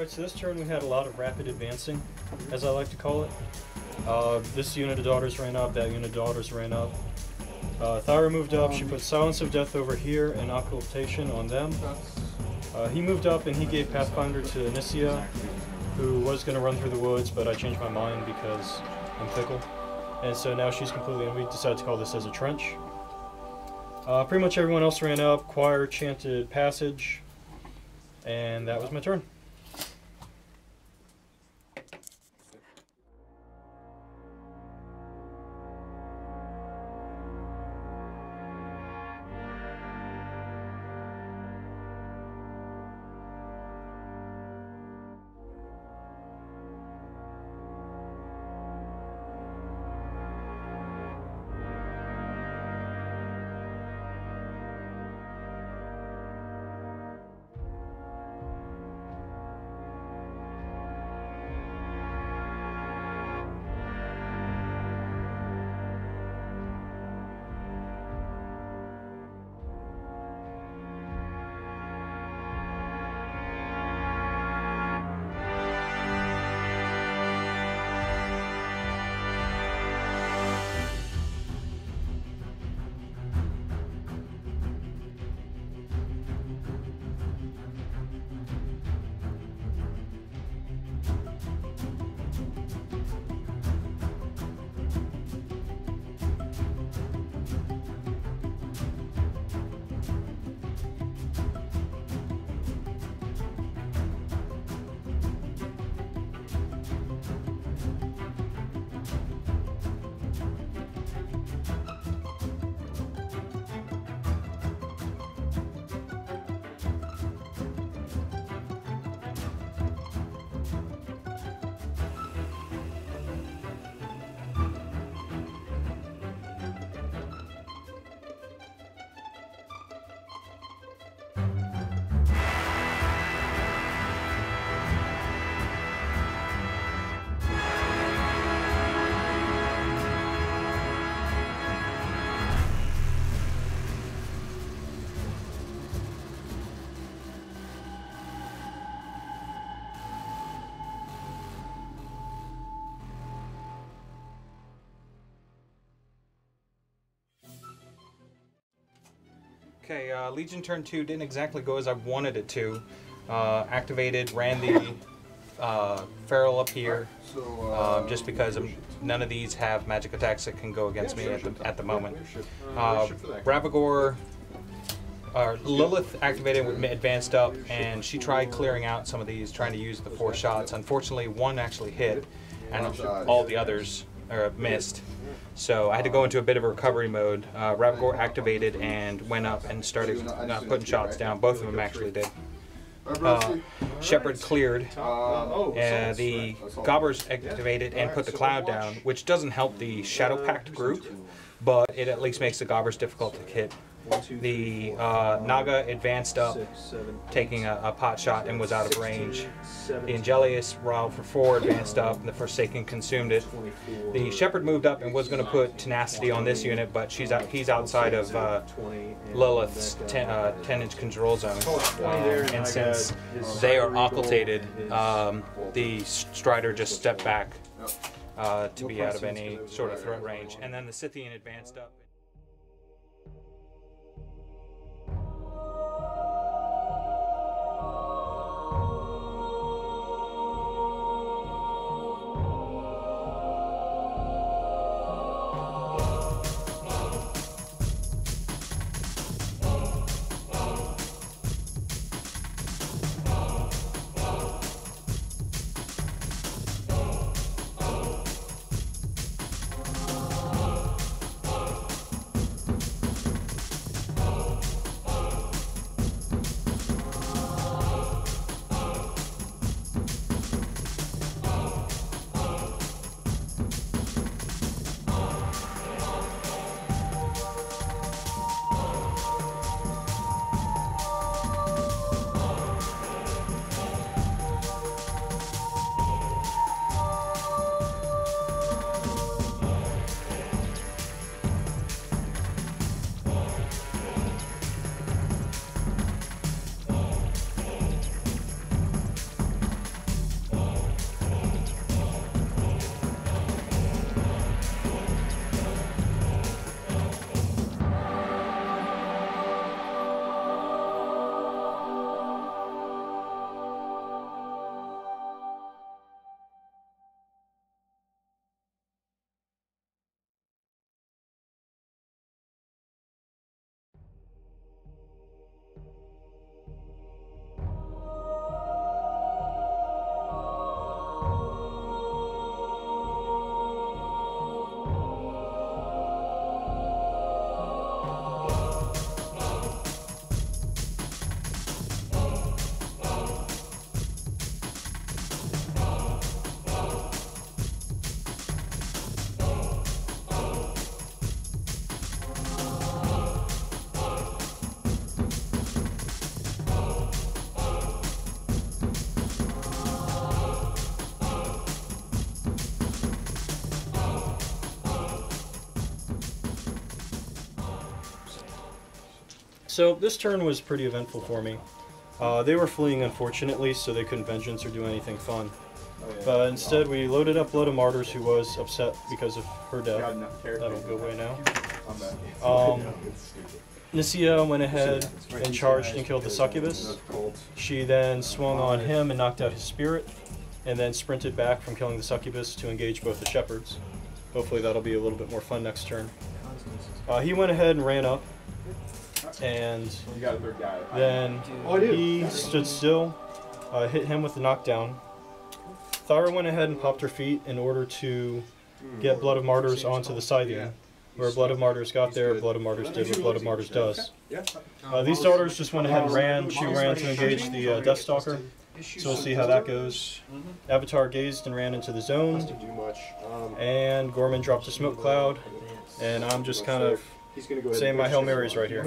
Alright, so this turn we had a lot of rapid advancing, as I like to call it. This unit of Daughters ran up, that unit of Daughters ran up. Thyra moved up, she put Silence of Death over here and Occultation on them. He moved up and he gave Pathfinder to Nicca, who was going to run through the woods, but I changed my mind because I'm fickle. And so now she's completely, and we decided to call this as a trench. Pretty much everyone else ran up, Choir chanted Passage, and that was my turn. Okay, Legion turn 2 didn't exactly go as I wanted it to. Activated, ran the Feral up here, just because none of these have magic attacks that can go against me at the moment. Ravagore, Lilith activated, advanced up, and she tried clearing out some of these, trying to use the 4 shots. Unfortunately, one actually hit, and all the others missed. So I had to go into a bit of a recovery mode. Ravagore activated and went up and started putting shots down. Both of them actually did. Shepherd cleared. The Gobbers activated and put the cloud down, which doesn't help the Shadow Pact group, but it at least makes the Gobbers difficult to hit. The Naga advanced up, taking a pot shot and was out of range. The Angelious, riled for 4, advanced up, and the Forsaken consumed it. The Shepherd moved up and was going to put Tenacity on this unit, but he's outside of Lilith's 10-inch control zone. And since they are occultated, the Strider just stepped back to be out of any sort of threat range. And then the Scythean advanced up. So this turn was pretty eventful for me. They were fleeing, unfortunately, so they couldn't Vengeance or do anything fun. But instead, we loaded up Blood of Martyrs, who was upset because of her death. That'll go away now. Nicca went ahead and charged and killed the Succubus. She then swung on him and knocked out his spirit, and then sprinted back from killing the Succubus to engage both the Shepherds. Hopefully that'll be a little bit more fun next turn. He went ahead and ran up, and then he stood still, hit him with the knockdown. Thyra went ahead and popped her feet in order to get Blood of Martyrs onto the Scythean. Where Blood of Martyrs got there, Blood of Martyrs did what Blood of Martyrs does. These daughters just went ahead and ran. She ran to engage the Deathstalker, so we'll see how that goes. Avatar gazed and ran into the zone, and Gorman dropped a smoke cloud, and I'm just kind of saying my Hail Marys right here.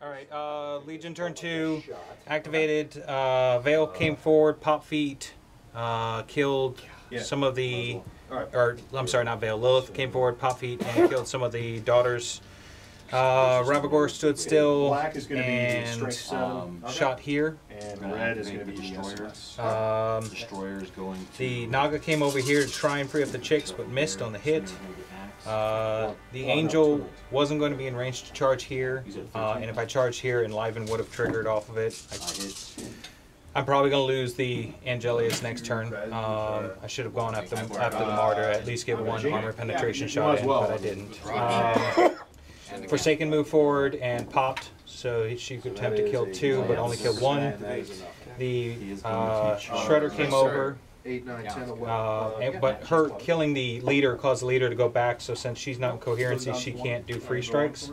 Alright, Legion turn 2, activated, Veil came forward, pop feet, killed some of the, or I'm sorry, not Veil, Lilith came forward, pop feet, and killed some of the daughters. Ravagore stood still and shot here. And red is going to be Destroyers. Destroyers going to... The Naga came over here to try and free up the chicks, but missed on the hit. The Angel wasn't going to be in range to charge here, and if I charged here, Enliven would have triggered off of it. I'm probably going to lose the Angelious next turn. I should have gone after the Martyr, at least give one armor penetration shot in, but I didn't. Forsaken moved forward and popped, so she could attempt to kill 2, but only killed 1. the Shredder came over. 8, 9, 10, 11. But her killing the leader caused the leader to go back, so since she's not in coherency, she can't do free strikes.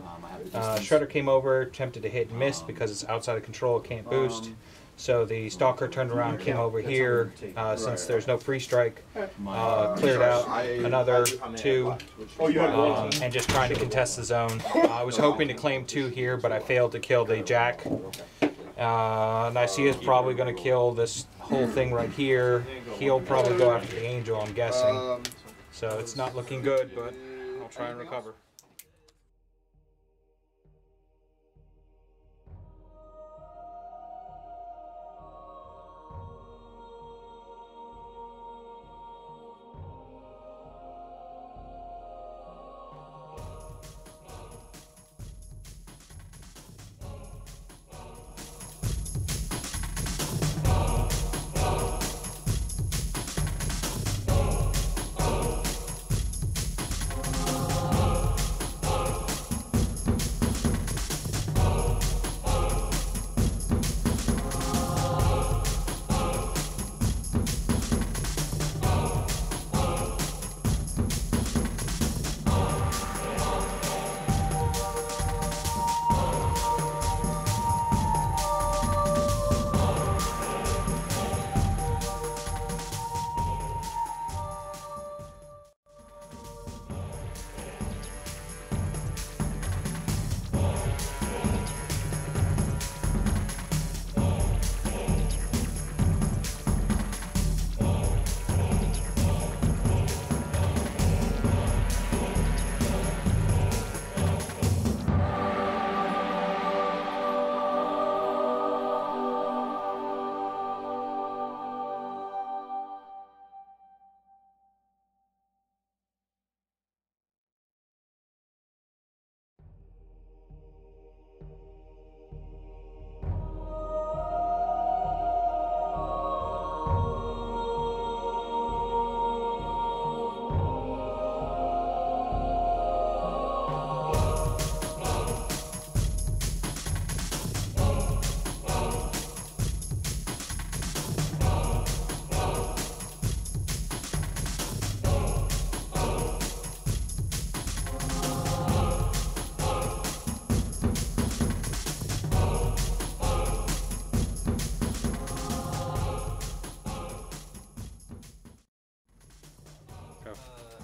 Shredder came over, attempted to hit and missed because it's outside of control, it can't boost. So the Stalker turned around, came over here, since there's no free strike, cleared out another 2, and just trying to contest the zone. I was hoping to claim 2 here, but I failed to kill the Jack. Nicaea's probably going to kill this whole thing right here. He'll probably go after the Angel, I'm guessing. So it's not looking good, but I'll try and recover.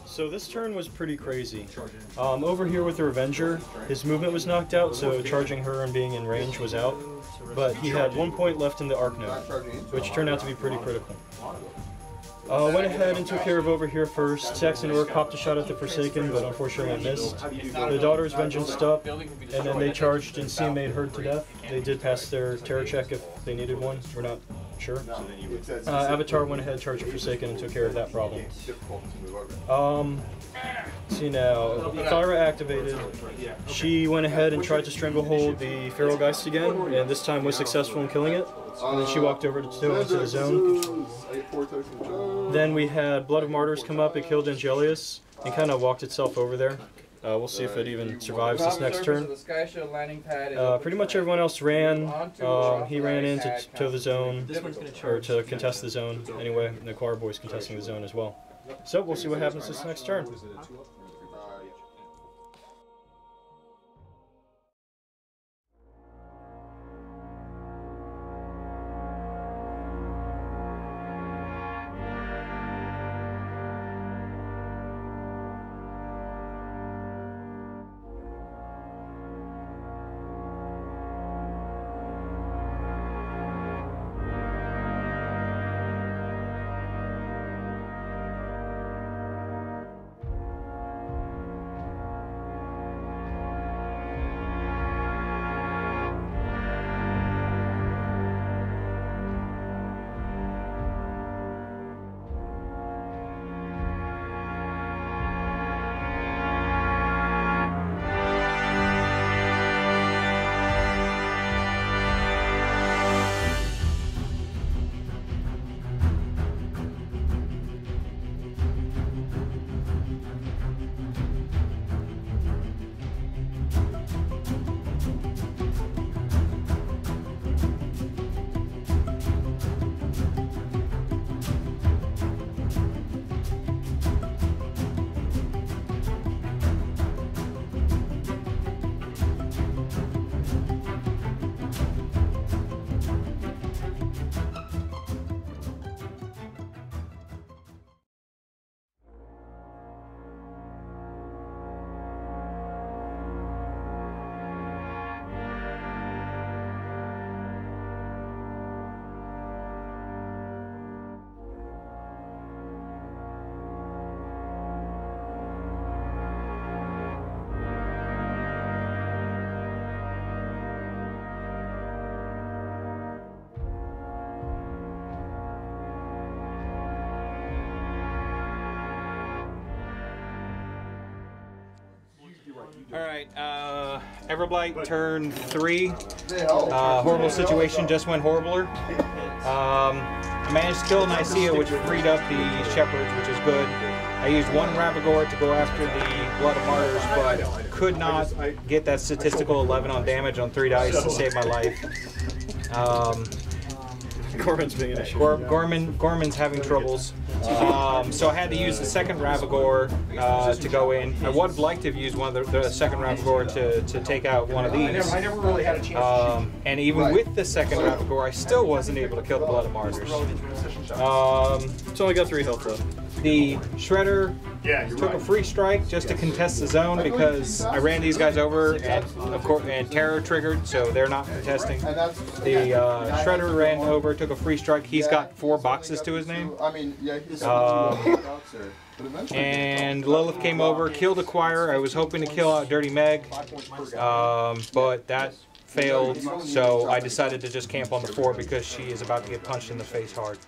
So this turn was pretty crazy. Over here with the Revenger, his movement was knocked out, so charging her and being in range was out. But he had 1 point left in the Arc Node, which turned out to be pretty critical. Went ahead and took care of over here first. Saxxon Orrick popped a shot at the Forsaken, but unfortunately missed. The Daughters Vengeanced up, and then they charged and CMA'd Herd to death. They did pass their terror check if they needed one. We're not sure. Avatar went ahead, charged Forsaken, and took care of that problem. See now, Thyra activated. She went ahead and tried to stranglehold the Feralgeist again, and this time was successful in killing it. And then she walked over into the zone. Then we had Blood of Martyrs come up. It killed Angelious and kind of walked itself over there. We'll see if it even survives this next turn. Pretty much everyone else ran. He ran in to tow the zone, or to contest the zone. Anyway, the Choir Boy's contesting the zone as well. So we'll see what happens this next turn. Alright, Everblight turn 3. Horrible situation, just went horribler. I managed to kill Nyss, which freed up the Shepherds, which is good. I used one Ravagore to go after the Blood of Martyrs, but could not get that statistical 11 on damage on 3 dice to save my life. Gorman's being an issue. Gorman's having troubles. So I had to use the second Ravagore to go in. I would have liked to have used one of the second Ravagore to take out one of these. I never really had a chance. And even with the second Ravagore, I still wasn't able to kill the Blood of Martyrs. So I got 3 health left. The Shredder took a free strike just to contest the zone because I ran these guys over and of course terror triggered, so they're not contesting. The Shredder ran over, took a free strike. He's got 4 boxes to his name. And Lilith came over, killed a Choir. I was hoping to kill out Dirty Meg, but that failed. So I decided to just camp on the 4 because she is about to get punched in the face hard.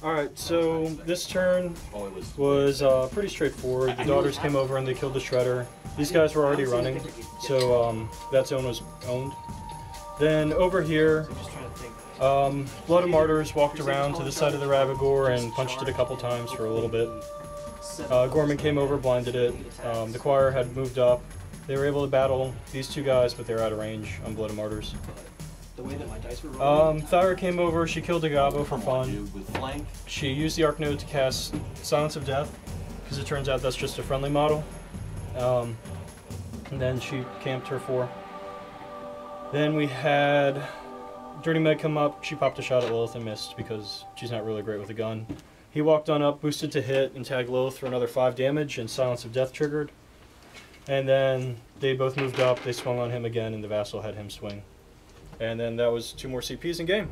Alright, so this turn was pretty straightforward. The Daughters came over and they killed the Shredder. These guys were already running, so that zone was owned. Then over here, Blood of Martyrs walked around to the side of the Ravagore and punched it a couple times for a little bit. Gorman came over, blinded it. The Choir had moved up. They were able to battle these 2 guys, but they're out of range on Blood of Martyrs. Thyra came over, she killed a Gobbo for fun. She used the Arc Node to cast Silence of Death, because it turns out that's just a friendly model. And then she camped her 4. Then we had Dirty Meg come up, she popped a shot at Lilith and missed because she's not really great with a gun. He walked on up, boosted to hit, and tagged Lilith for another 5 damage, and Silence of Death triggered. And then they both moved up, they swung on him again, and the Vassal had him swing. And then that was 2 more CPs in game.